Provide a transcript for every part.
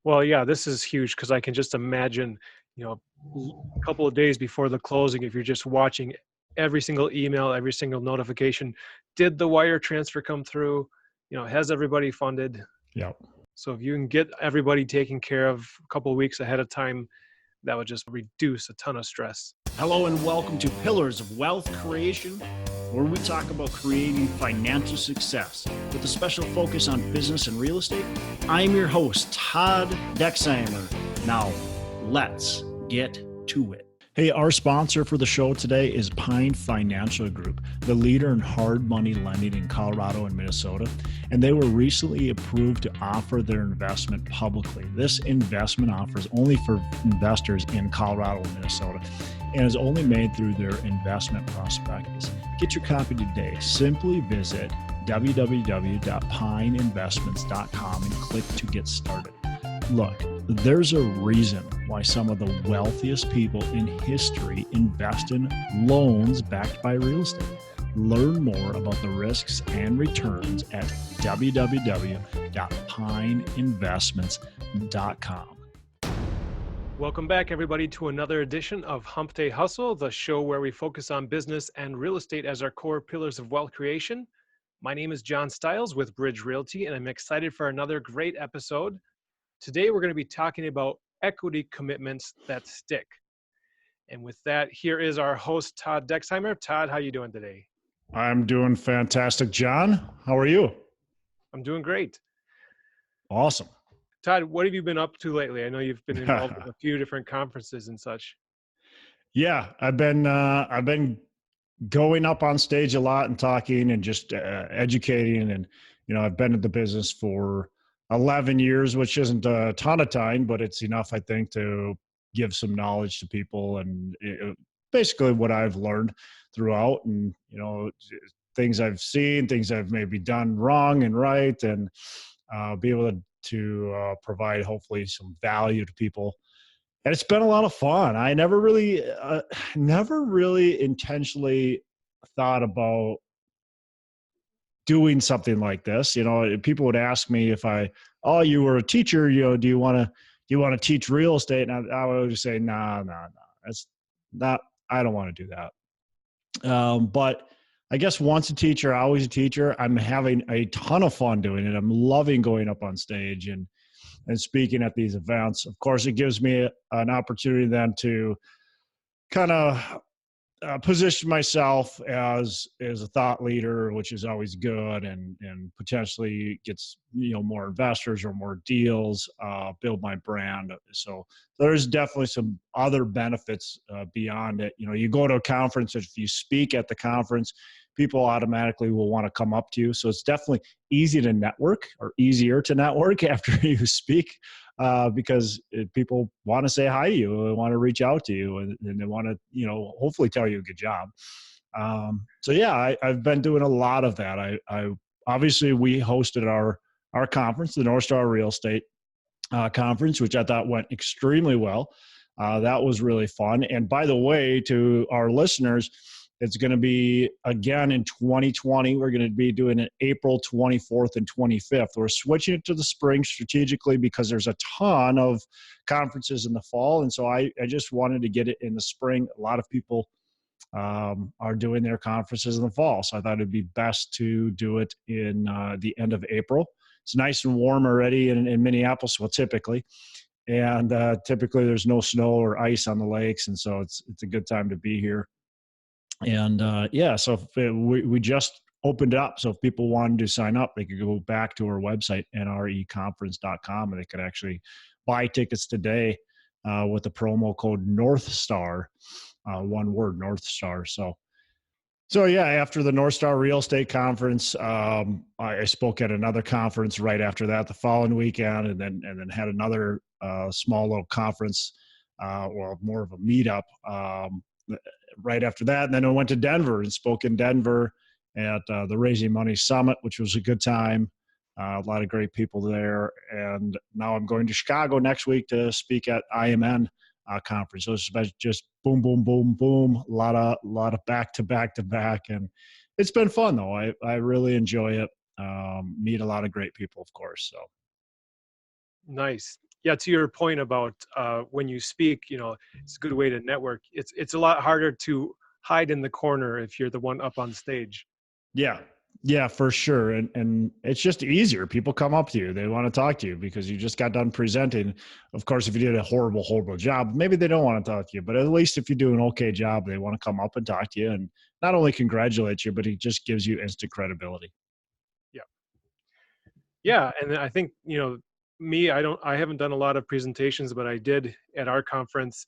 Well, yeah, this is huge because I can just imagine, a couple of days before the closing, if you're just watching every single email, every single notification, did the wire transfer come through? Has everybody funded? Yeah. So if you can get everybody taken care of a couple of weeks ahead of time, that would just reduce a ton of stress. Hello and welcome to Pillars of Wealth Creation, where we talk about creating financial success with a special focus on business and real estate. I'm your host, Todd Dexheimer. Now, let's get to it. Hey, our sponsor for the show today is Pine Financial Group, the leader in hard money lending in Colorado and Minnesota, and they were recently approved to offer their investment publicly. This investment offer is only for investors in Colorado and Minnesota and is only made through their investment prospectus. Get your copy today. Simply visit www.pineinvestments.com and click to get started. Look, there's a reason why some of the wealthiest people in history invest in loans backed by real estate. Learn more about the risks and returns at www.pineinvestments.com. Welcome back, everybody, to another edition of Hump Day Hustle, the show where we focus on business and real estate as our core pillars of wealth creation. My name is John Stiles with Bridge Realty, and I'm excited for another great episode. Today, we're going to be talking about equity commitments that stick. And with that, here is our host, Todd Dexheimer. Todd, how are you doing today? I'm doing fantastic, John. How are you? I'm doing great. Awesome. Todd, what have you been up to lately? I know you've been involved in a few different conferences and such. Yeah, I've been going up on stage a lot and talking and just educating. And, I've been in the business for 11 years, which isn't a ton of time, but it's enough, I think, to give some knowledge to people and basically what I've learned throughout and, things I've seen, things I've maybe done wrong and right, and be able to provide hopefully some value to people. And it's been a lot of fun. I never really intentionally thought about doing something like this. People would ask me if you were a teacher, do you want to teach real estate? And I would just say, no, that's not, I don't want to do that. But I guess once a teacher, always a teacher. I'm having a ton of fun doing it. I'm loving going up on stage and speaking at these events. Of course, it gives me an opportunity then to kind of position myself as a thought leader, which is always good, and potentially gets more investors or more deals, build my brand. So there's definitely some other benefits beyond it. You go to a conference, if you speak at the conference, people automatically will want to come up to you. So it's definitely easier to network after you speak. Because people want to say hi to you, they want to reach out to you, and they want to, hopefully tell you a good job. So yeah, I've been doing a lot of that. I obviously we hosted our conference, the North Star Real Estate Conference, which I thought went extremely well. That was really fun. And by the way, to our listeners, it's going to be again in 2020. We're going to be doing it April 24th and 25th. We're switching it to the spring strategically because there's a ton of conferences in the fall. And so I just wanted to get it in the spring. A lot of people are doing their conferences in the fall. So I thought it'd be best to do it in the end of April. It's nice and warm already in Minneapolis, well, typically. And typically there's no snow or ice on the lakes. And so it's a good time to be here. And so we just opened it up. So if people wanted to sign up, they could go back to our website, NREconference.com, and they could actually buy tickets today with the promo code North Star, one word, North Star. So yeah, after the North Star Real Estate Conference, I spoke at another conference right after that the following weekend, and then had another small little conference, more of a meetup right after that. And then I went to Denver and spoke in Denver at the Raising Money Summit, which was a good time. A lot of great people there. And now I'm going to Chicago next week to speak at IMN conference. So it's just boom, boom, boom, boom. A lot of back to back to back. And it's been fun though. I really enjoy it. Meet a lot of great people, of course. So. Nice. Yeah, to your point about when you speak, it's a good way to network. It's a lot harder to hide in the corner if you're the one up on stage. Yeah. Yeah, for sure. And it's just easier. People come up to you. They want to talk to you because you just got done presenting. Of course, if you did a horrible, horrible job, maybe they don't want to talk to you. But at least if you do an okay job, they want to come up and talk to you and not only congratulate you, but it just gives you instant credibility. Yeah. Yeah, and I think, me, I haven't done a lot of presentations, but I did at our conference.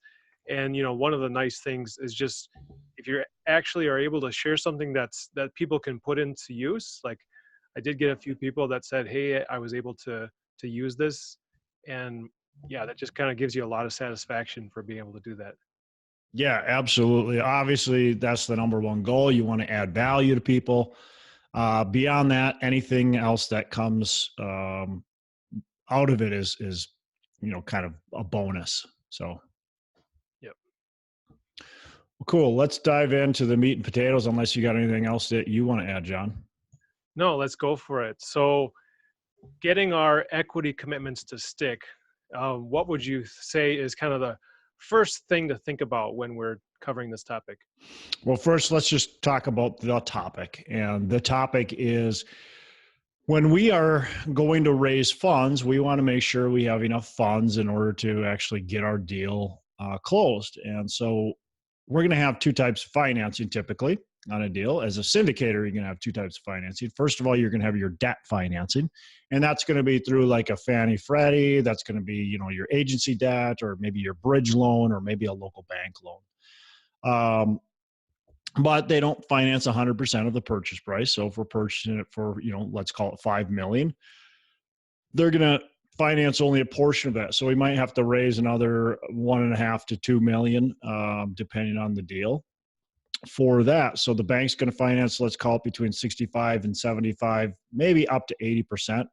And, one of the nice things is just if you actually are able to share something that people can put into use. Like I did get a few people that said, "Hey, I was able to use this." And yeah, that just kind of gives you a lot of satisfaction for being able to do that. Yeah, absolutely. Obviously, that's the number one goal. You want to add value to people. Beyond that, anything else that comes out of it is kind of a bonus. So Yep. well, cool. Let's dive into the meat and potatoes. Unless you got anything else that you want to add, John. No, let's go for it. So getting our equity commitments to stick, what would you say is kind of the first thing to think about when we're covering this topic? Well, first, let's just talk about the topic. And the topic is when we are going to raise funds, we want to make sure we have enough funds in order to actually get our deal closed. And so we're going to have two types of financing typically on a deal. As a syndicator, you're going to have two types of financing. First of all, you're going to have your debt financing, and that's going to be through like a Fannie Freddie. That's going to be, your agency debt, or maybe your bridge loan, or maybe a local bank loan. But they don't finance 100% of the purchase price. So if we're purchasing it for, let's call it 5 million, they're going to finance only a portion of that. So we might have to raise another 1.5 to 2 million, depending on the deal for that. So the bank's going to finance, let's call it between 65 and 75, maybe up to 80%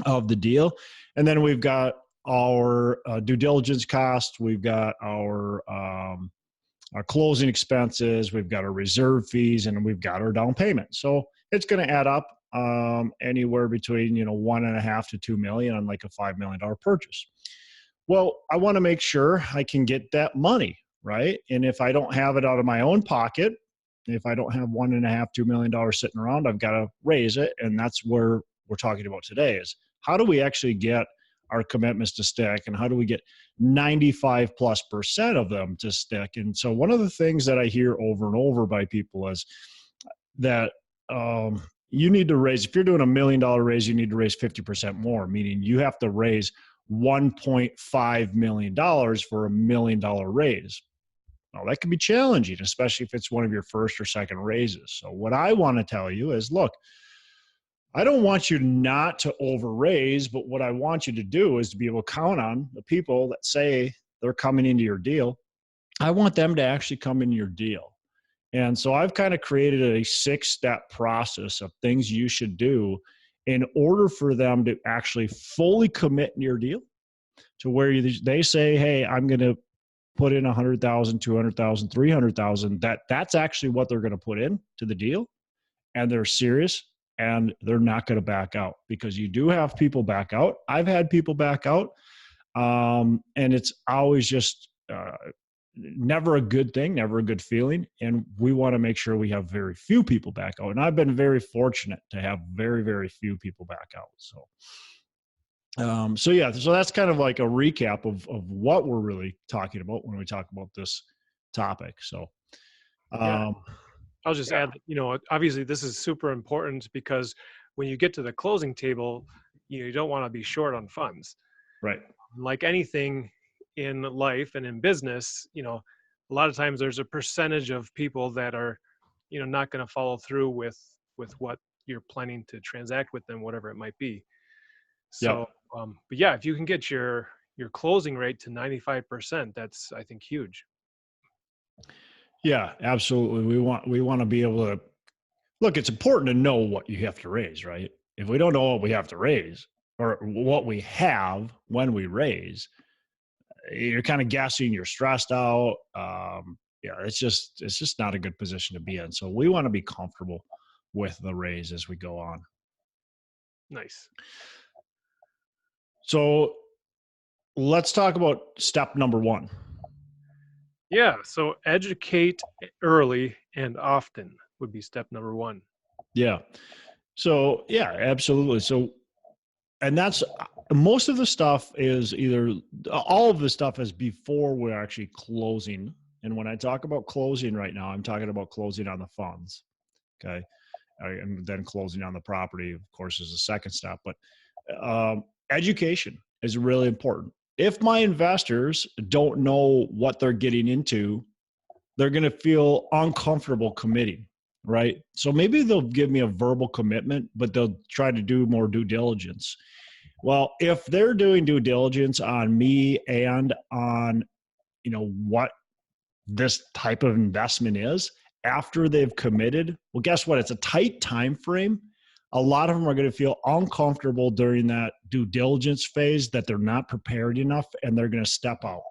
of the deal. And then we've got our due diligence costs. We've got our closing expenses, we've got our reserve fees, and we've got our down payment. So it's going to add up anywhere between 1.5 to 2 million on like a $5 million purchase. Well, I want to make sure I can get that money, right? And if I don't have it out of my own pocket, if I don't have $1.5, $2 million sitting around, I've got to raise it. And that's where we're talking about today is how do we actually get our commitments to stick, and how do we get 95+% of them to stick? And so one of the things that I hear over and over by people is that you need to raise, if you're doing $1 million raise, you need to raise 50% more, meaning you have to raise $1.5 million for $1 million raise. Now that can be challenging, especially if it's one of your first or second raises. So what I want to tell you is, look, I don't want you not to overraise, but what I want you to do is to be able to count on the people that say they're coming into your deal. I want them to actually come into your deal. And so I've kind of created a 6-step process of things you should do in order for them to actually fully commit in your deal to where they say, hey, I'm going to put in 100,000, 200,000, 300,000. That's actually what they're going to put in to the deal. And they're serious. And they're not going to back out, because you do have people back out. I've had people back out. And it's always just never a good thing, never a good feeling. And we want to make sure we have very few people back out. And I've been very fortunate to have very, very few people back out. So that's kind of like a recap of what we're really talking about when we talk about this topic. So, Yeah. I'll just add that, obviously this is super important because when you get to the closing table, you don't want to be short on funds. right. Like anything in life and in business, a lot of times there's a percentage of people that are, not going to follow through with what you're planning to transact with them, whatever it might be. So, Yep. but yeah, if you can get your closing rate to 95%, that's, I think, huge. Yeah, absolutely. We want to be able to look. It's important to know what you have to raise, right? If we don't know what we have to raise or what we have when we raise, you're kind of guessing. You're stressed out. It's just not a good position to be in. So we want to be comfortable with the raise as we go on. Nice. So let's talk about step number one. Yeah, so educate early and often would be step number one. Yeah. So yeah, absolutely. So, and that's most of the stuff is either all of the stuff is before we're actually closing. And when I talk about closing right now, I'm talking about closing on the funds. Okay. And then closing on the property, of course, is the second step. But education is really important. If my investors don't know what they're getting into, they're going to feel uncomfortable committing, right? So maybe they'll give me a verbal commitment, but they'll try to do more due diligence. Well, if they're doing due diligence on me and on, what this type of investment is after they've committed, well, guess what? It's a tight time frame. A lot of them are going to feel uncomfortable during that due diligence phase, that they're not prepared enough, and they're going to step out.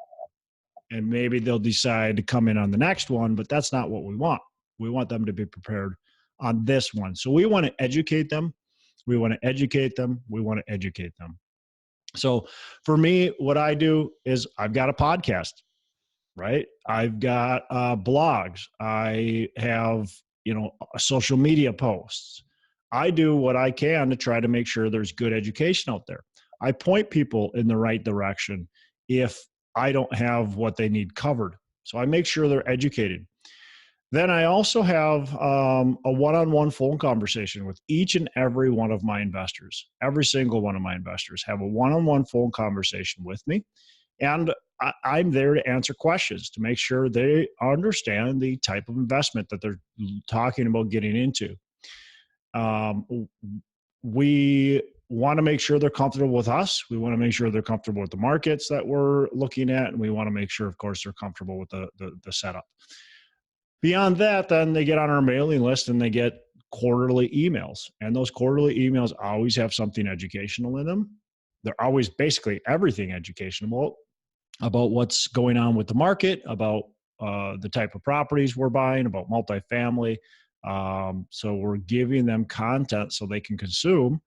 And maybe they'll decide to come in on the next one, but that's not what we want. We want them to be prepared on this one. So we want to educate them. We want to educate them. We want to educate them. So for me, what I do is I've got a podcast, right? I've got blogs. I have, social media posts. I do what I can to try to make sure there's good education out there. I point people in the right direction if I don't have what they need covered. So I make sure they're educated. Then I also have a one-on-one phone conversation with each and every one of my investors. Every single one of my investors have a one-on-one phone conversation with me. And I'm there to answer questions to make sure they understand the type of investment that they're talking about getting into. We want to make sure they're comfortable with us. We want to make sure they're comfortable with the markets that we're looking at. And we want to make sure, of course, they're comfortable with the setup. Beyond that, then they get on our mailing list and they get quarterly emails. And those quarterly emails always have something educational in them. They're always basically everything educational about what's going on with the market, about the type of properties we're buying, about multifamily. So we're giving them content so they can consume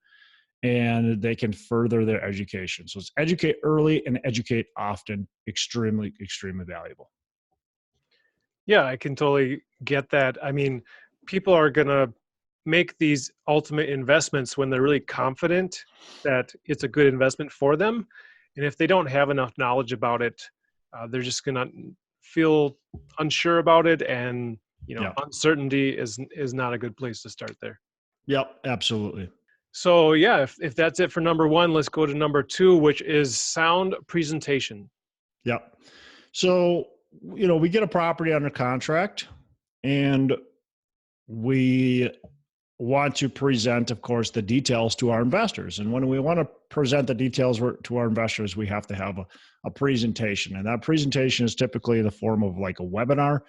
and they can further their education. So it's educate early and educate often, extremely, extremely valuable. Yeah, I can totally get that. I mean, people are going to make these ultimate investments when they're really confident that it's a good investment for them. And if they don't have enough knowledge about it, they're just going to feel unsure about it. And, uncertainty is not a good place to start there. Yep, absolutely. So yeah, if that's it for number one, let's go to number two, which is sound presentation. Yep. So, we get a property under contract and we want to present, of course, the details to our investors. And when we want to present the details to our investors, we have to have a presentation. And that presentation is typically in the form of like a webinar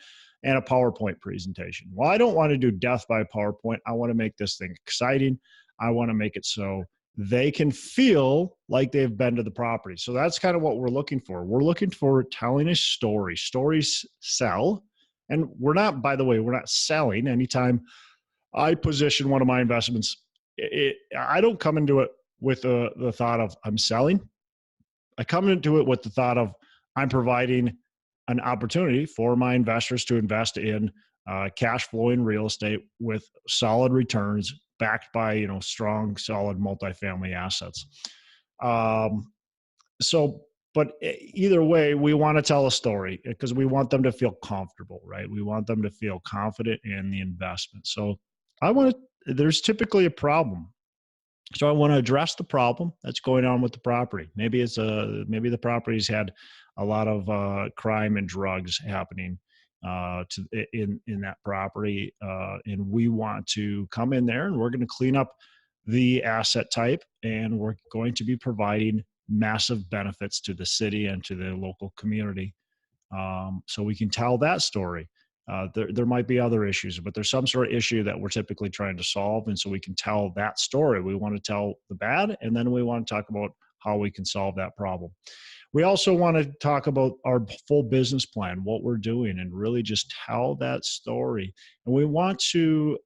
and a PowerPoint presentation. Well, I don't want to do death by PowerPoint. I want to make this thing exciting. I want to make it so they can feel like they've been to the property. So that's kind of what we're looking for. We're looking for telling a story. Stories sell. And we're not, by the way, we're not selling. Anytime I position one of my investments, I don't come into it with the thought of I'm selling. I come into it with the thought of I'm providing an opportunity for my investors to invest in cash flowing real estate with solid returns backed by, strong, solid multifamily assets. But either way, we want to tell a story because we want them to feel comfortable, right? We want them to feel confident in the investment. So there's typically a problem. So I want to address the problem that's going on with the property. Maybe the property's had a lot of crime and drugs happening in that property, and we want to come in there and we're going to clean up the asset type, and we're going to be providing massive benefits to the city and to the local community. So we can tell that story. There might be other issues, but there's some sort of issue that we're typically trying to solve. And so we can tell that story. We want to tell the bad, and then we want to talk about how we can solve that problem. We also want to talk about our full business plan, what we're doing, and really just tell that story. And we want to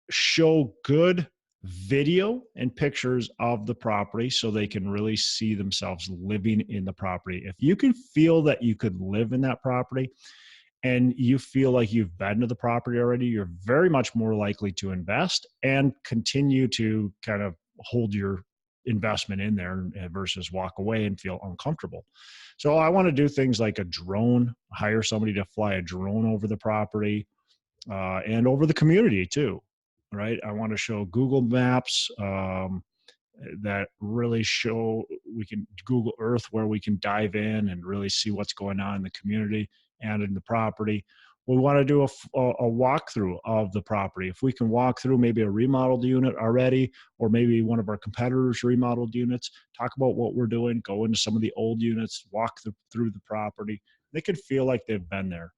show good video and pictures of the property so they can really see themselves living in the property. If you can feel that you could live in that property and you feel like you've been to the property already, you're very much more likely to invest and continue to kind of hold your investment in there versus walk away and feel uncomfortable. So I want to do things like a drone, hire somebody to fly a drone over the property, and over the community too, right? I want to show Google Maps that really show, we can Google Earth where we can dive in and really see what's going on in the community and in the property. We want to do a walkthrough of the property. If we can walk through maybe a remodeled unit already, or maybe one of our competitors' remodeled units, talk about what we're doing, go into some of the old units, walk through the property. They could feel like they've been there.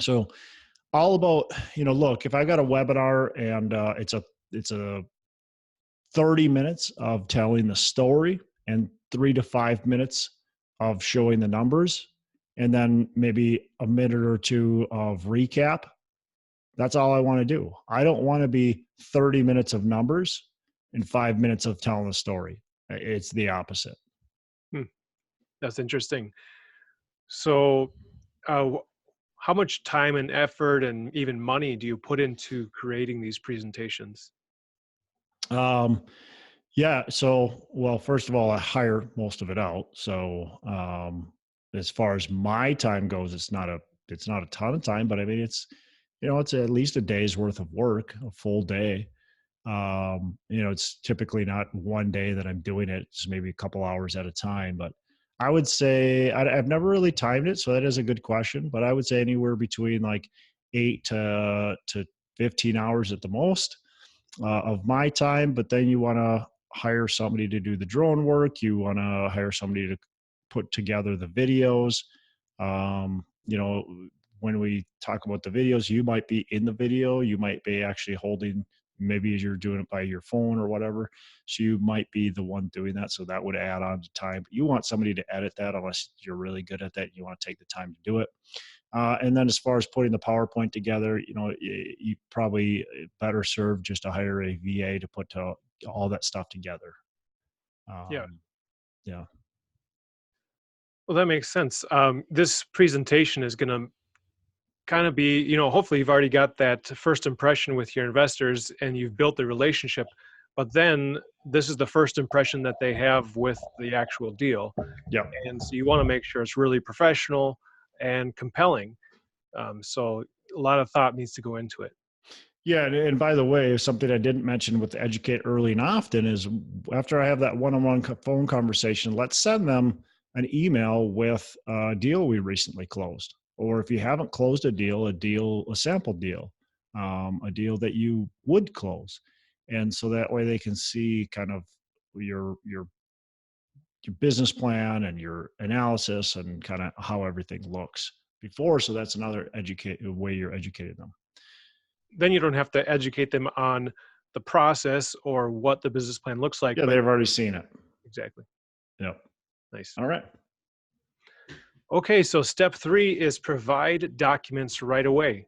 So all about, look, if I got a webinar and it's a 30 minutes of telling the story and 3 to 5 minutes of showing the numbers, and then maybe a minute or two of recap, that's all I want to do. I don't want to be 30 minutes of numbers and 5 minutes of telling the story. It's the opposite. That's interesting. So how much time and effort and even money do you put into creating these presentations? Yeah. So, well, first of all, I hire most of it out. So, as far as my time goes, it's not a ton of time, but I mean, it's at least a day's worth of work, a full day. It's typically not one day that I'm doing it. It's maybe a couple hours at a time, but I would say I've never really timed it. So that is a good question, but I would say anywhere between like 8 to 15 hours at the most of my time. But then you want to hire somebody to do the drone work. You want to hire somebody to put together the videos. When we talk about the videos, you might be in the video. You might be actually holding, maybe as you're doing it by your phone or whatever. So you might be the one doing that. So that would add on to time. But you want somebody to edit that unless you're really good at that. You want to take the time to do it. And then as far as putting the PowerPoint together, you probably better serve just to hire a VA to put all that stuff together. Yeah. Yeah. Well, that makes sense. This presentation is going to kind of be, hopefully you've already got that first impression with your investors and you've built the relationship, but then this is the first impression that they have with the actual deal. Yeah. And so you want to make sure it's really professional and compelling. So a lot of thought needs to go into it. Yeah. And by the way, something I didn't mention with Educate Early and Often is after I have that one-on-one phone conversation, let's send them an email with a deal we recently closed. Or if you haven't closed a sample deal, a deal that you would close. And so that way they can see kind of your business plan and your analysis and kind of how everything looks before. So that's another way you're educating them. Then you don't have to educate them on the process or what the business plan looks like. Yeah, they've already seen it. Exactly. Yep. Nice. All right. Okay, so step 3 is provide documents right away.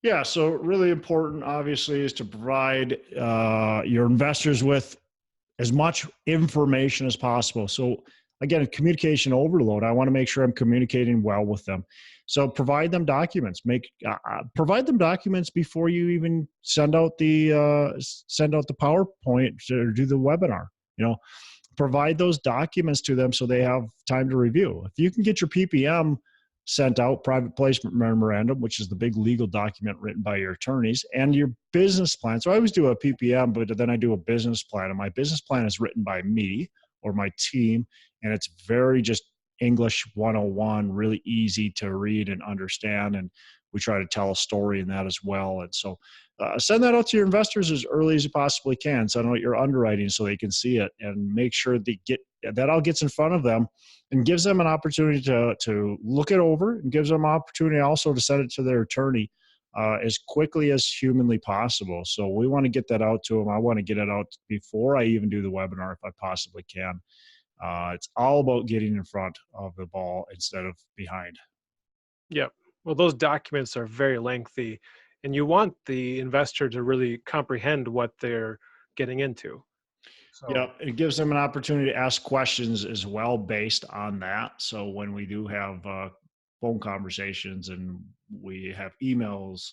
Yeah, so really important, obviously, is to provide your investors with as much information as possible. So again, communication overload. I want to make sure I'm communicating well with them. So provide them documents. Provide them documents before you even send out the PowerPoint or do the webinar. Provide those documents to them so they have time to review. If you can get your PPM sent out, private placement memorandum, which is the big legal document written by your attorneys, and your business plan. So I always do a PPM, but then I do a business plan, and my business plan is written by me or my team, and it's very just English 101, really easy to read and understand, and we try to tell a story in that as well. And so send that out to your investors as early as you possibly can. Send out your underwriting so they can see it, and make sure that all gets in front of them and gives them an opportunity to look it over, and gives them an opportunity also to send it to their attorney as quickly as humanly possible. So we want to get that out to them. I want to get it out before I even do the webinar if I possibly can. It's all about getting in front of the ball instead of behind. Yeah. Well, those documents are very lengthy. And you want the investor to really comprehend what they're getting into. So, Yeah, it gives them an opportunity to ask questions as well based on that. So when we do have phone conversations and we have emails,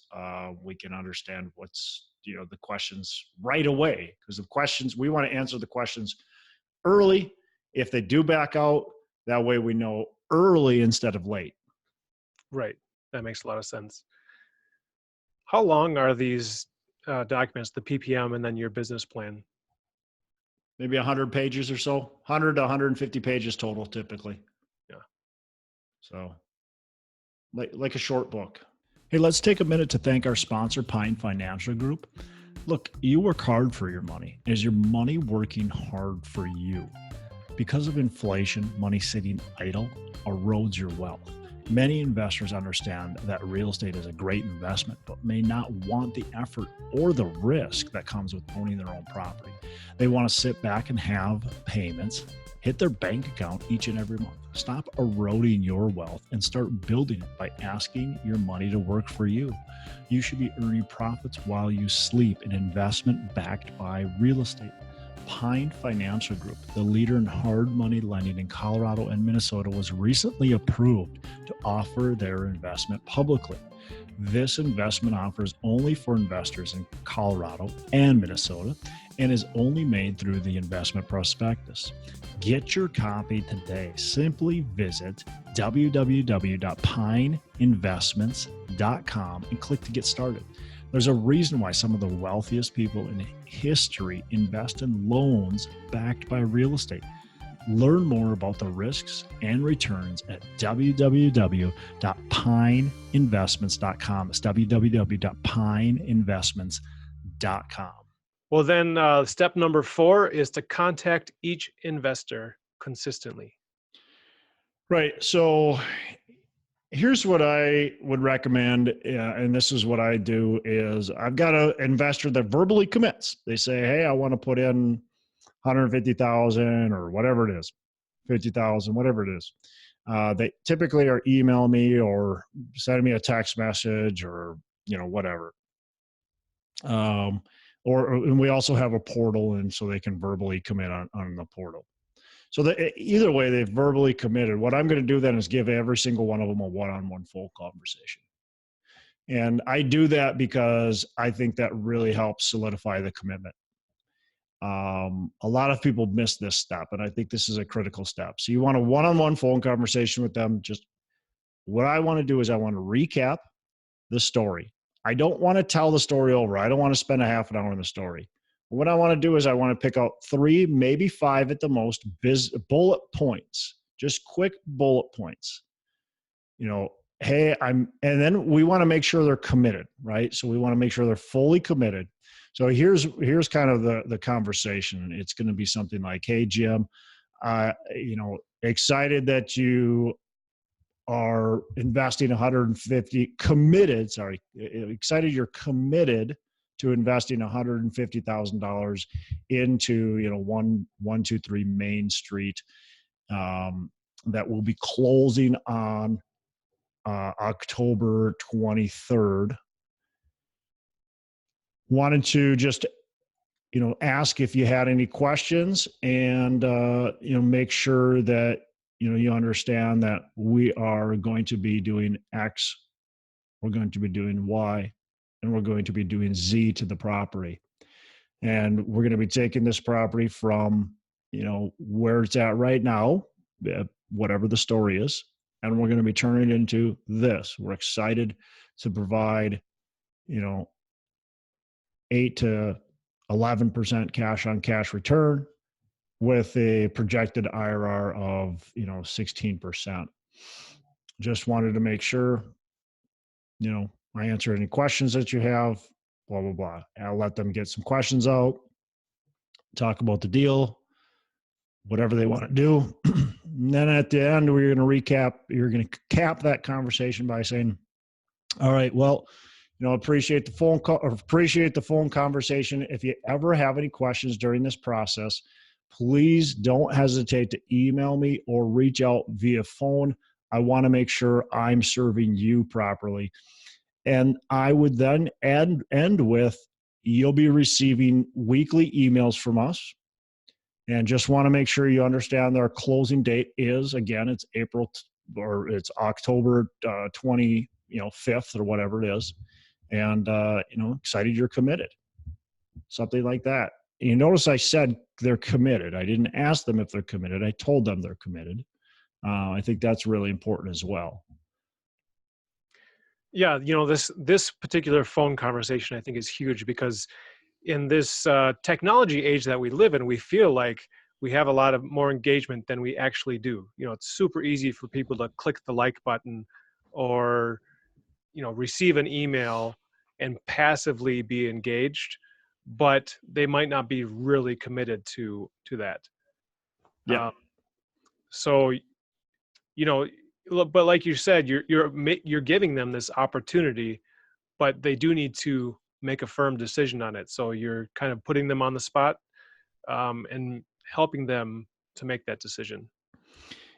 we can understand what's, the questions right away. Because the questions, we want to answer the questions early. If they do back out, that way we know early instead of late. right. That makes a lot of sense. How long are these documents, the PPM and then your business plan? Maybe 100 pages or so, 100 to 150 pages total typically. Yeah. So like a short book. Hey, let's take a minute to thank our sponsor, Pine Financial Group. Look, you work hard for your money. Is your money working hard for you? Because of inflation, money sitting idle erodes your wealth. Many investors understand that real estate is a great investment, but may not want the effort or the risk that comes with owning their own property. They want to sit back and have payments hit their bank account each and every month. Stop eroding your wealth and start building it by asking your money to work for you. You should be earning profits while you sleep, an investment backed by real estate. Pine Financial Group, the leader in hard money lending in Colorado and Minnesota, was recently approved to offer their investment publicly. This investment offer is only for investors in Colorado and Minnesota and is only made through the investment prospectus. Get your copy today. Simply visit www.pineinvestments.com and click to get started. There's a reason why some of the wealthiest people in history invest in loans backed by real estate. Learn more about the risks and returns at www.pineinvestments.com. It's www.pineinvestments.com. Well, then step number 4 is to contact each investor consistently. Right. So here's what I would recommend, and this is what I do, is I've got an investor that verbally commits. They say, hey, I want to put in 150,000 or whatever it is, 50,000, whatever it is. They typically are email me or send me a text message or, whatever. And we also have a portal, and so they can verbally commit on the portal. So either way, they've verbally committed. What I'm going to do then is give every single one of them a one-on-one full conversation. And I do that because I think that really helps solidify the commitment. A lot of people miss this step, and I think this is a critical step. So you want a one-on-one phone conversation with them. Just what I want to do is I want to recap the story. I don't want to tell the story over. I don't want to spend a half an hour on the story. What I want to do is I want to pick out 3, maybe 5 at the most bullet points, just quick bullet points. Hey, and then we want to make sure they're committed, right? So we want to make sure they're fully committed. So here's kind of the conversation. It's going to be something like, hey, Jim, excited that you are investing 150 committed. Sorry, excited you're committed to investing $150,000 into 123 Main Street that will be closing on October 23rd. Wanted to just ask if you had any questions and make sure that you understand that we are going to be doing X, we're going to be doing Y, and we're going to be doing Z to the property. And we're going to be taking this property from, where it's at right now, whatever the story is, and we're going to be turning it into this. We're excited to provide, 8 to 11% cash on cash return with a projected IRR of, 16%. Just wanted to make sure, I answer any questions that you have, blah, blah, blah. I'll let them get some questions out, talk about the deal, whatever they want to do. And then at the end, you're going to cap that conversation by saying, all right, well, appreciate the phone call, or appreciate the phone conversation. If you ever have any questions during this process, please don't hesitate to email me or reach out via phone. I want to make sure I'm serving you properly. And I would then end with, you'll be receiving weekly emails from us. And just want to make sure you understand our closing date is, again, it's it's October 25th or whatever it is. And, excited you're committed. Something like that. You notice I said they're committed. I didn't ask them if they're committed. I told them they're committed. I think that's really important as well. Yeah, this particular phone conversation I think is huge, because in this technology age that we live in, we feel like we have a lot of more engagement than we actually do. It's super easy for people to click the like button or receive an email and passively be engaged, but they might not be really committed to that. Yeah. So but like you said, you're giving them this opportunity, but they do need to make a firm decision on it. So you're kind of putting them on the spot, and helping them to make that decision.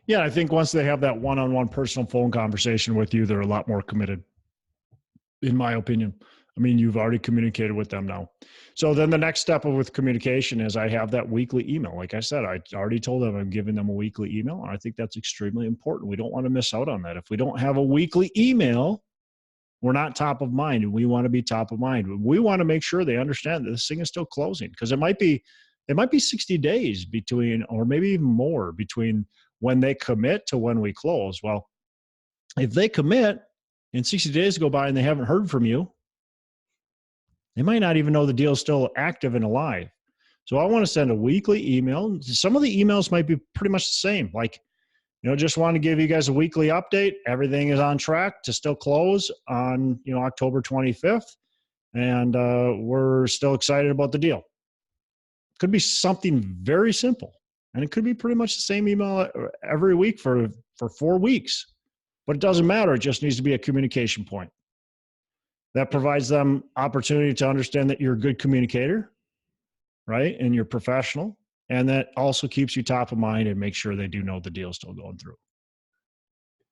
Yeah, I think once they have that one-on-one personal phone conversation with you, they're a lot more committed, in my opinion. I mean, you've already communicated with them now. So then the next step with communication is I have that weekly email. Like I said, I already told them I'm giving them a weekly email. And I think that's extremely important. We don't want to miss out on that. If we don't have a weekly email, we're not top of mind, and we want to be top of mind. We want to make sure they understand that this thing is still closing, because it might be 60 days between, or maybe even more, between when they commit to when we close. Well, if they commit and 60 days go by and they haven't heard from you, they might not even know the deal is still active and alive. So I want to send a weekly email. Some of the emails might be pretty much the same. Like, just want to give you guys a weekly update. Everything is on track to still close on, October 25th. And we're still excited about the deal. Could be something very simple. And it could be pretty much the same email every week for 4 weeks. But it doesn't matter. It just needs to be a communication point. That provides them opportunity to understand that you're a good communicator, right? And you're professional. And that also keeps you top of mind and makes sure they do know the deal's still going through.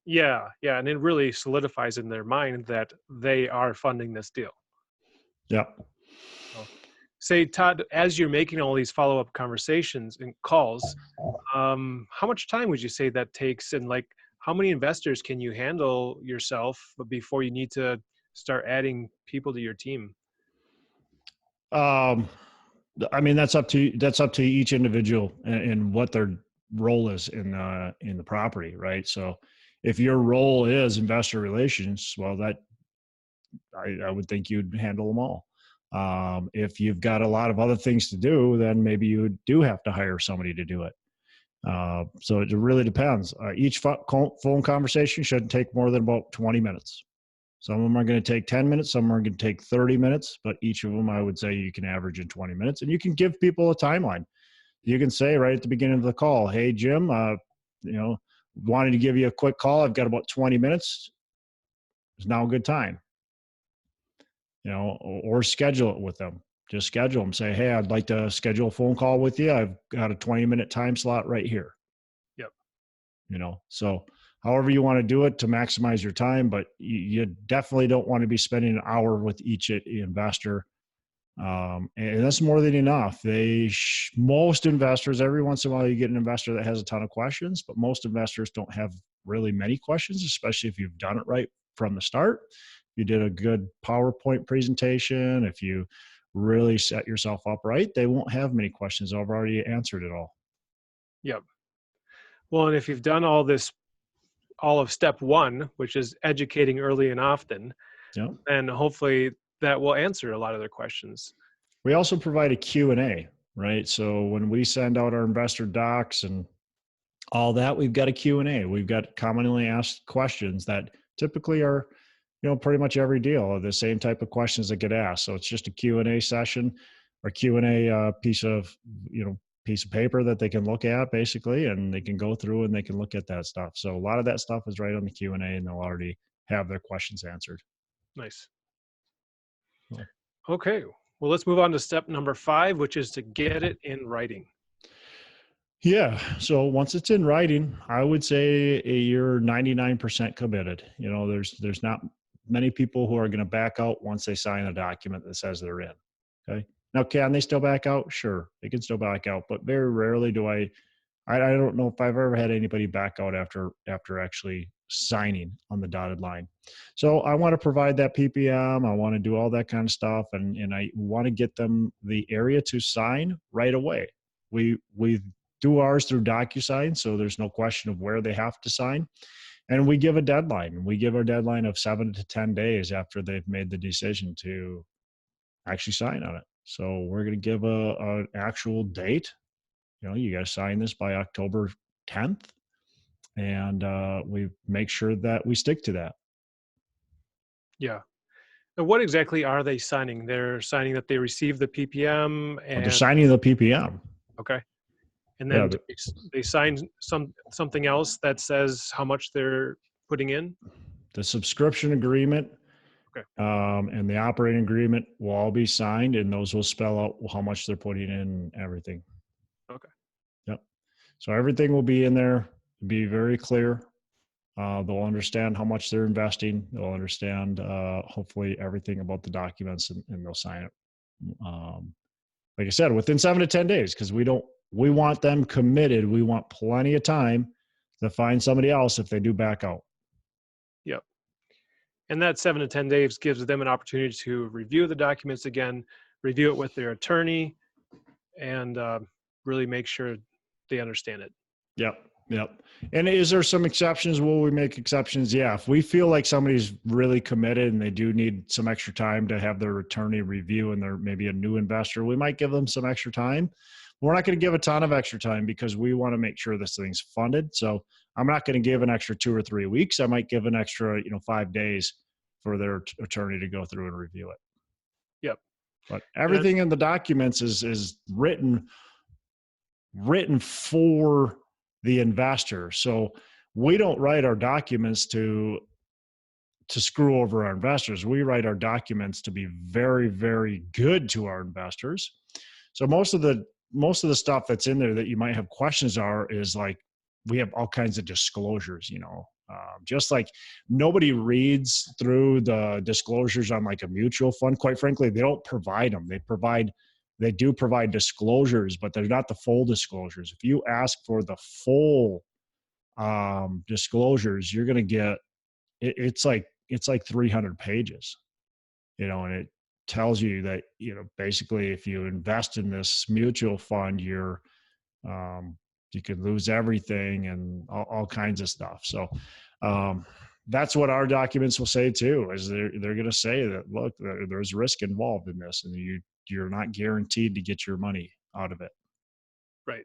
Yeah. And it really solidifies in their mind that they are funding this deal. Yeah. So, say, Todd, as you're making all these follow-up conversations and calls, how much time would you say that takes? And like, how many investors can you handle yourself before you need to start adding people to your team? I mean, that's up to each individual and what their role is in the property, right? So if your role is investor relations, well, that I would think you'd handle them all. If you've got a lot of other things to do, then maybe you do have to hire somebody to do it. So it really depends. Each phone conversation shouldn't take more than about 20 minutes. Some of them are going to take 10 minutes. Some are going to take 30 minutes, but each of them, I would say you can average in 20 minutes, and you can give people a timeline. You can say right at the beginning of the call, "Hey, Jim, wanted to give you a quick call. I've got about 20 minutes. Is now a good time?" Or schedule it with them. Just schedule them. Say, "Hey, I'd like to schedule a phone call with you. I've got a 20-minute time slot right here." Yep. So however you want to do it to maximize your time, but you definitely don't want to be spending an hour with each investor. And that's more than enough. Most investors, every once in a while you get an investor that has a ton of questions, but most investors don't have really many questions, especially if you've done it right from the start. If you did a good PowerPoint presentation, if you really set yourself up right, they won't have many questions. I've already answered it all. Yep. Well, and if you've done all of step one, which is educating early and often, Yep. then hopefully that will answer a lot of their questions. We also provide a Q&A, right? So when we send out our investor docs and all that, we've got a Q&A. We've got commonly asked questions that typically are, pretty much every deal are the same type of questions that get asked. So it's just a Q&A session or Q&A piece of paper that they can look at basically, and they can go through and they can look at that stuff. So a lot of that stuff is right on the Q&A, and they'll already have their questions answered. Nice. Cool. Okay. Well, let's move on to step number 5, which is to get it in writing. Yeah. So once it's in writing, I would say you're 99% committed. There's not many people who are going to back out once they sign a document that says they're in. Okay. Now, can they still back out? Sure, they can still back out, but very rarely do I don't know if I've ever had anybody back out after actually signing on the dotted line. So I want to provide that PPM. I want to do all that kind of stuff, and I want to get them the area to sign right away. We do ours through DocuSign, so there's no question of where they have to sign. And we give a deadline. We give our deadline of 7 to 10 days after they've made the decision to actually sign on it. So we're going to give an actual date. You got to sign this by October 10th. And we make sure that we stick to that. Yeah. And what exactly are they signing? They're signing that they received the PPM and They're signing the PPM. Okay. And then they sign something else that says how much they're putting in? The subscription agreement and the operating agreement will all be signed, and those will spell out how much they're putting in and everything. Okay. Yep. So everything will be in there, be very clear. They'll understand how much they're investing. They'll understand, hopefully, everything about the documents, and they'll sign it. Like I said, within 7 to 10 days, because we want them committed. We want plenty of time to find somebody else if they do back out. Yep. And that 7 to 10 days gives them an opportunity to review the documents again, review it with their attorney, and really make sure they understand it. Yep. And is there some exceptions? Will we make exceptions? Yeah. If we feel like somebody's really committed and they do need some extra time to have their attorney review and they're maybe a new investor, we might give them some extra time. We're not going to give a ton of extra time because we want to make sure this thing's funded. So I'm not going to give an extra 2 or 3 weeks. I might give an extra, 5 days for their attorney to go through and review it. Yep. But everything in the documents is written for the investor. So we don't write our documents to screw over our investors. We write our documents to be very, very good to our investors. So most of the stuff that's in there that you might have questions is like, we have all kinds of disclosures, just like nobody reads through the disclosures on like a mutual fund. Quite frankly, they don't provide them. They do provide disclosures, but they're not the full disclosures. If you ask for the full disclosures, you're going to get, it's like 300 pages, and it tells you that, basically if you invest in this mutual fund, you could lose everything and all kinds of stuff. So that's what our documents will say too, is they're going to say that, look, there's risk involved in this, and you're not guaranteed to get your money out of it. Right.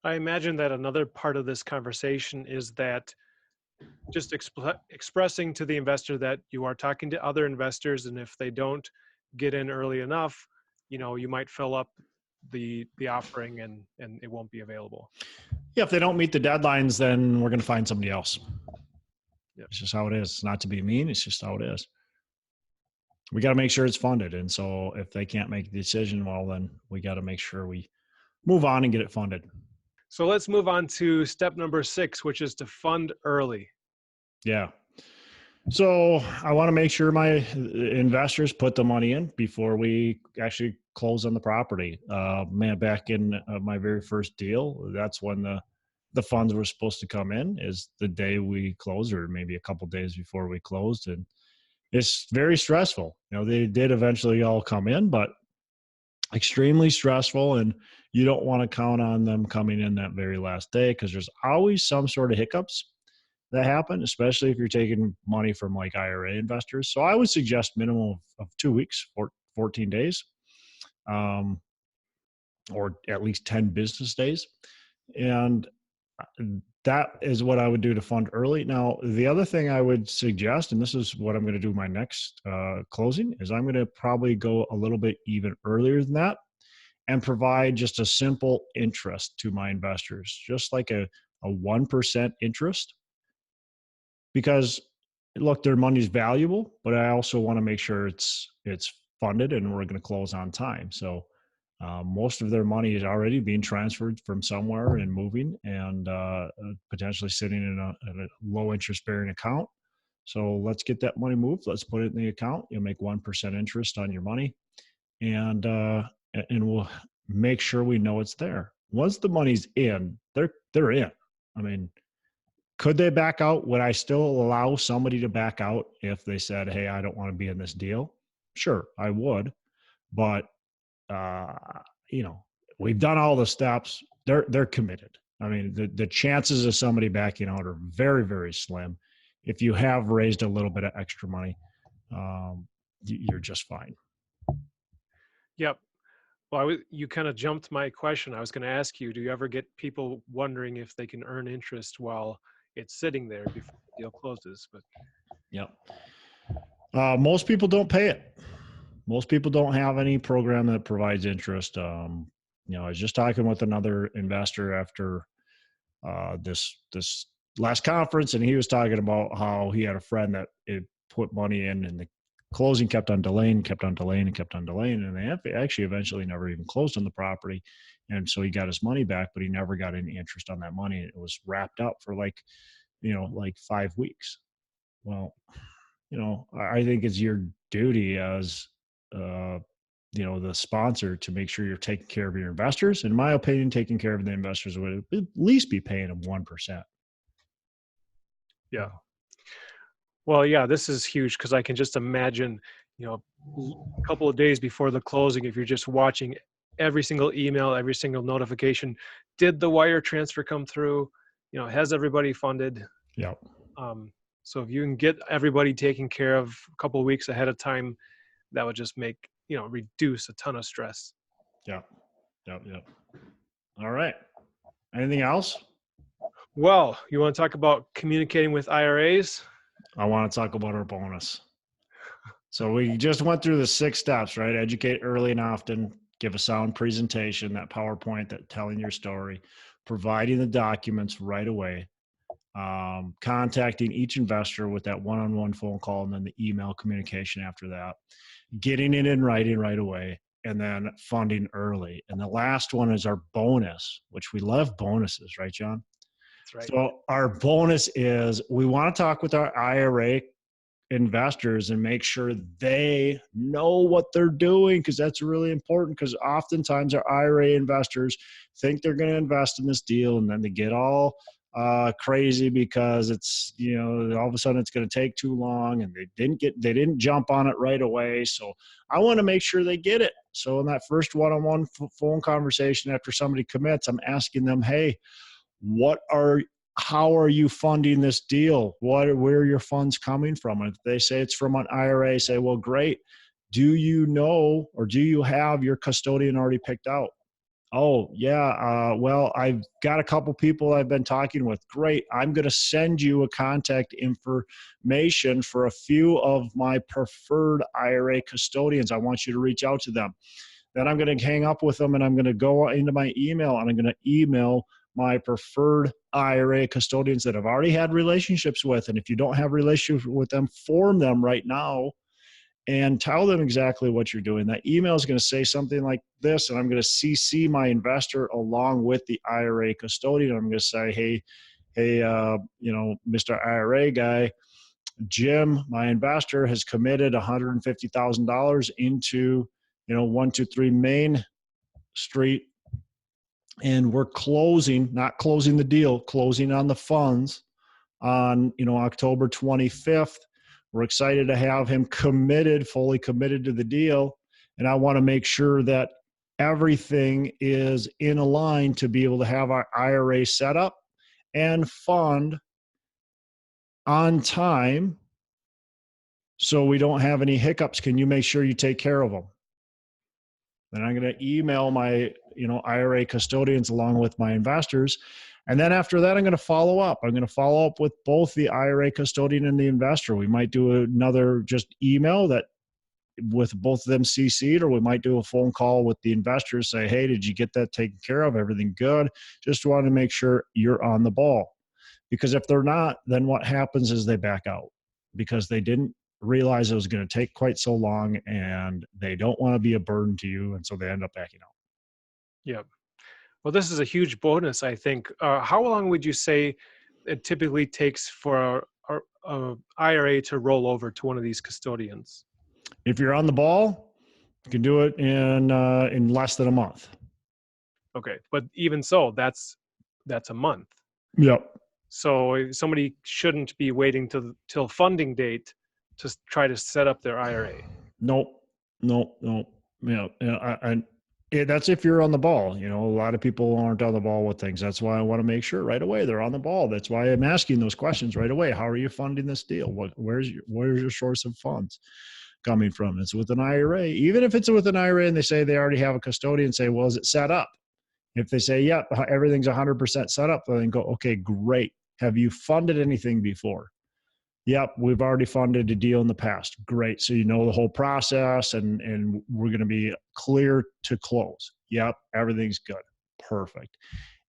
I imagine that another part of this conversation is that just expressing to the investor that you are talking to other investors, and if they don't get in early enough, you might fill up the offering and it won't be available. Yeah, if they don't meet the deadlines, then we're going to find somebody else. Yep. It's just how it is. It's not to be mean. It's just how it is. We got to make sure it's funded. And so if they can't make the decision, well, then we got to make sure we move on and get it funded. So let's move on to step number 6, which is to fund early. Yeah. So I want to make sure my investors put the money in before we actually close on the property. Back in my very first deal, that's when the funds were supposed to come in, is the day we closed, or maybe a couple days before we closed. And it's very stressful. They did eventually all come in, but extremely stressful. And you don't want to count on them coming in that very last day, because there's always some sort of hiccups that happen, especially if you're taking money from like IRA investors. So I would suggest minimum of 2 weeks or 14 days, or at least 10 business days. And that is what I would do to fund early. Now, the other thing I would suggest, and this is what I'm going to do my next closing, is I'm going to probably go a little bit even earlier than that and provide just a simple interest to my investors, just like a 1% interest. Because look, their money's valuable, but I also want to make sure it's funded and we're going to close on time. So most of their money is already being transferred from somewhere and moving, and potentially sitting in a low interest bearing account. So let's get that money moved. Let's put it in the account. You'll make 1% interest on your money, and we'll make sure we know it's there. Once the money's in, they're in. I mean, could they back out? Would I still allow somebody to back out if they said, "Hey, I don't want to be in this deal"? Sure, I would. But we've done all the steps. They're committed. I mean, the chances of somebody backing out are very, very slim. If you have raised a little bit of extra money, you're just fine. Yep. Well, you kind of jumped my question. I was going to ask you, do you ever get people wondering if they can earn interest while it's sitting there before the deal closes? But Yep. Most people don't pay it. Most people don't have any program that provides interest. I was just talking with another investor after this last conference, and he was talking about how he had a friend that it put money in, and the closing kept on delaying, and they actually eventually never even closed on the property. And so he got his money back, but he never got any interest on that money. It was wrapped up for like 5 weeks. Well, I think it's your duty as the sponsor to make sure you're taking care of your investors. In my opinion, taking care of the investors would at least be paying them 1%. yeah. Well, yeah, this is huge because I can just imagine, a couple of days before the closing, if you're just watching every single email, every single notification, did the wire transfer come through? Has everybody funded? Yep. So if you can get everybody taken care of a couple of weeks ahead of time, that would just make, reduce a ton of stress. Yep. All right. Anything else? Well, you want to talk about communicating with IRAs? I want to talk about our bonus. So we just went through the 6 steps, right? Educate early and often, give a sound presentation, that PowerPoint, that telling your story, providing the documents right away, contacting each investor with that one-on-one phone call, and then the email communication after that, getting it in writing right away, and then funding early. And the last one is our bonus, which we love bonuses, right, John? That's right. So our bonus is we want to talk with our IRA investors and make sure they know what they're doing, because that's really important, because oftentimes our IRA investors think they're going to invest in this deal, and then they get all crazy because it's all of a sudden it's going to take too long, and they didn't jump on it right away. So I want to make sure they get it. So in that first one-on-one phone conversation after somebody commits, I'm asking them, hey, how are you funding this deal? Where are your funds coming from? And if they say it's from an IRA, say, well, great. Do you know, or do you have your custodian already picked out? Oh, yeah. Well, I've got a couple people I've been talking with. Great. I'm going to send you a contact information for a few of my preferred IRA custodians. I want you to reach out to them. Then I'm going to hang up with them, and I'm going to go into my email, and I'm going to email my preferred IRA custodians that I've already had relationships with. And if you don't have relationships with them, form them right now and tell them exactly what you're doing. That email is going to say something like this, and I'm going to CC my investor along with the IRA custodian. I'm going to say, hey, Mr. IRA guy, Jim, my investor, has committed $150,000 into 123 Main Street, and we're not closing the deal, closing on the funds on October 25th. We're excited to have him fully committed to the deal, and I want to make sure that everything is in a line to be able to have our IRA set up and fund on time, so we don't have any hiccups. Can you make sure you take care of them? Then I'm going to email my IRA custodians along with my investors. And then after that, I'm going to follow up. I'm going to follow up with both the IRA custodian and the investor. We might do another just email that with both of them CC'd, or we might do a phone call with the investors, say, hey, did you get that taken care of? Everything good? Just want to make sure you're on the ball. Because if they're not, then what happens is they back out because they didn't realize it was going to take quite so long, and they don't want to be a burden to you, and so they end up backing out. Yeah. Well, this is a huge bonus, I think. How long would you say it typically takes for a IRA to roll over to one of these custodians? If you're on the ball, you can do it in less than a month. Okay, but even so, that's a month. Yep. So somebody shouldn't be waiting till funding date to try to set up their IRA. Nope. That's if you're on the ball. A lot of people aren't on the ball with things. That's why I want to make sure right away they're on the ball. That's why I'm asking those questions right away. How are you funding this deal? Where's your source of funds coming from? It's with an IRA. Even if it's with an IRA and they say they already have a custodian, say, well, is it set up? If they say, yeah, everything's 100% set up, then go, okay, great. Have you funded anything before? Yep, we've already funded a deal in the past. Great. So you know the whole process and we're going to be clear to close. Yep, everything's good. Perfect.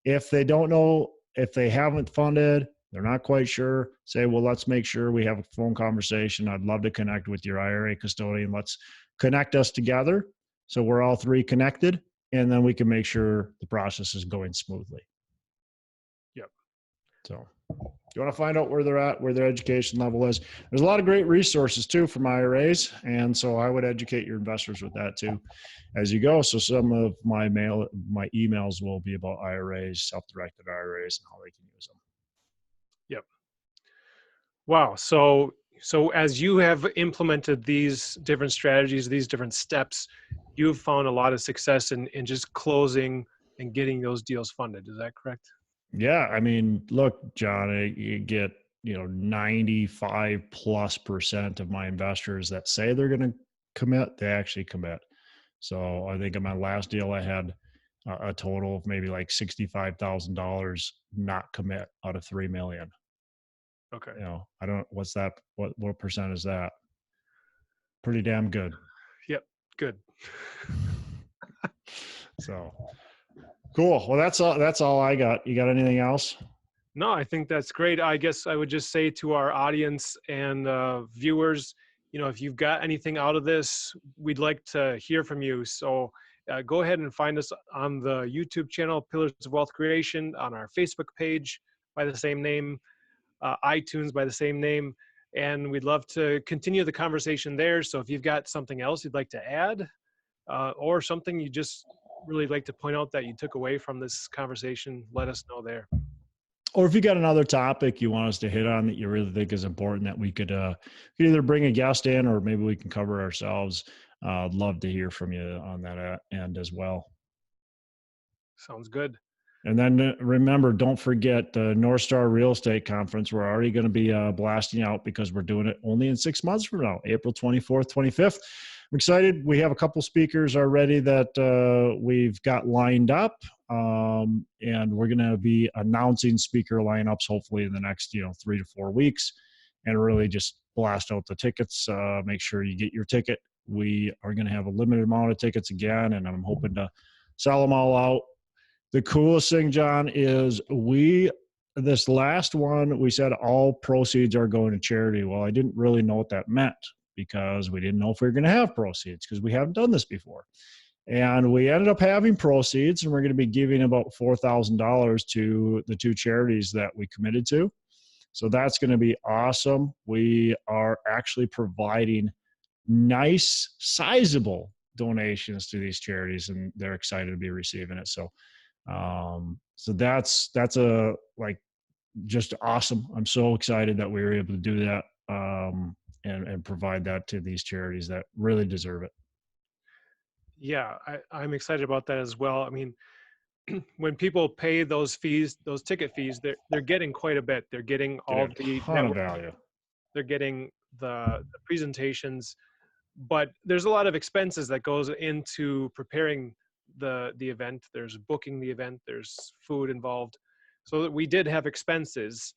If they don't know, if they haven't funded, they're not quite sure, say, well, let's make sure we have a phone conversation. I'd love to connect with your IRA custodian. Let's connect us together so we're all three connected, and then we can make sure the process is going smoothly. Yep. So you want to find out where they're at, where their education level is. There's a lot of great resources too from IRAs. And so I would educate your investors with that too as you go. So some of my emails will be about IRAs, self-directed IRAs, and how they can use them. Yep. Wow. So as you have implemented these different strategies, these different steps, you've found a lot of success in just closing and getting those deals funded. Is that correct? Yeah. I mean, look, John, you get, 95+% of my investors that say they're going to commit, they actually commit. So I think in my last deal, I had a total of maybe like $65,000 not commit out of 3 million. Okay. I don't, what's that? What percent is that? Pretty damn good. Yep. Good. So cool. Well, that's all I got. You got anything else? No, I think that's great. I guess I would just say to our audience and viewers, if you've got anything out of this, we'd like to hear from you. So go ahead and find us on the YouTube channel, Pillars of Wealth Creation, on our Facebook page by the same name, iTunes by the same name. And we'd love to continue the conversation there. So if you've got something else you'd like to add or something you just really like to point out that you took away from this conversation, let us know there. Or if you got another topic you want us to hit on that you really think is important that we could either bring a guest in or maybe we can cover ourselves. I'd love to hear from you on that end as well. Sounds good. And then remember, don't forget the North Star Real Estate Conference. We're already going to be blasting out because we're doing it only in 6 months from now, April 24th, 25th. I'm excited. We have a couple speakers already that we've got lined up. And we're going to be announcing speaker lineups hopefully in the next 3 to 4 weeks, and really just blast out the tickets. Make sure you get your ticket. We are going to have a limited amount of tickets again, and I'm hoping to sell them all out. The coolest thing, John, is this last one, we said all proceeds are going to charity. Well, I didn't really know what that meant because we didn't know if we were going to have proceeds because we haven't done this before. And we ended up having proceeds, and we're going to be giving about $4,000 to the 2 charities that we committed to. So that's going to be awesome. We are actually providing nice, sizable donations to these charities, and they're excited to be receiving it. So that's just awesome. I'm so excited that we were able to do that and provide that to these charities that really deserve it. Yeah, I'm excited about that as well. I mean, when people pay those fees, those ticket fees, they're getting quite a bit. They're getting all the ton of value. They're getting the presentations, but there's a lot of expenses that goes into preparing the event. There's booking the event. There's food involved. So we did have expenses,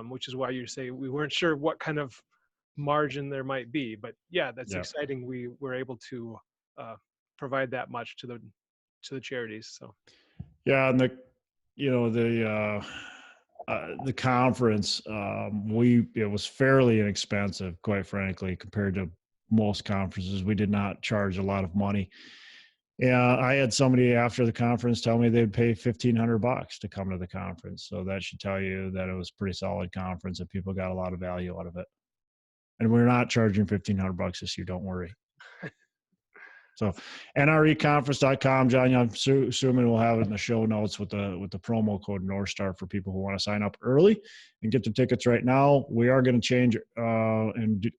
which is why you say we weren't sure what kind of margin there might be. But yeah, that's exciting. We were able to provide that much to the charities. So yeah, and the conference it was fairly inexpensive, quite frankly, compared to most conferences. We did not charge a lot of money, Yeah, I had somebody after the conference tell me they'd pay $1,500 to come to the conference. So that should tell you that it was a pretty solid conference and people got a lot of value out of it. And we're not charging $1,500 this year. Don't worry. So NREconference.com, John, I'm assuming we'll have it in the show notes with the promo code North Star for people who want to sign up early and get their tickets right now. We are going to change and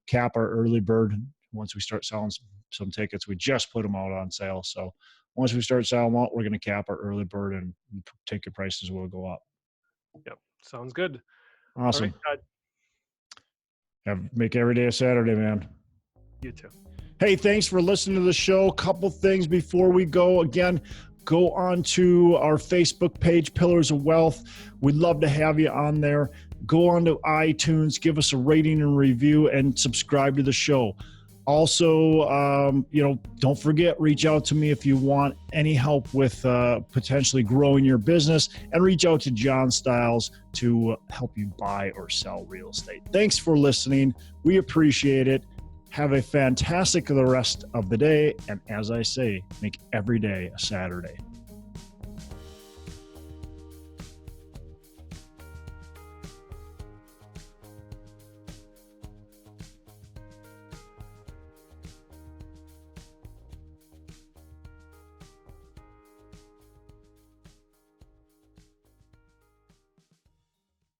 cap our early bird once we start selling some tickets. We just put them out on sale. So once we start selling them out, we're going to cap our early bird and ticket prices will go up. Yep. Sounds good. Awesome. All right, Todd. Make every day a Saturday, man. You too. Hey, thanks for listening to the show. Couple things before we go. Again, go on to our Facebook page, Pillars of Wealth. We'd love to have you on there. Go on to iTunes, give us a rating and review, and subscribe to the show. Also, don't forget, reach out to me if you want any help with potentially growing your business, and reach out to John Stiles to help you buy or sell real estate. Thanks for listening. We appreciate it. Have a fantastic the rest of the day. And as I say, make every day a Saturday.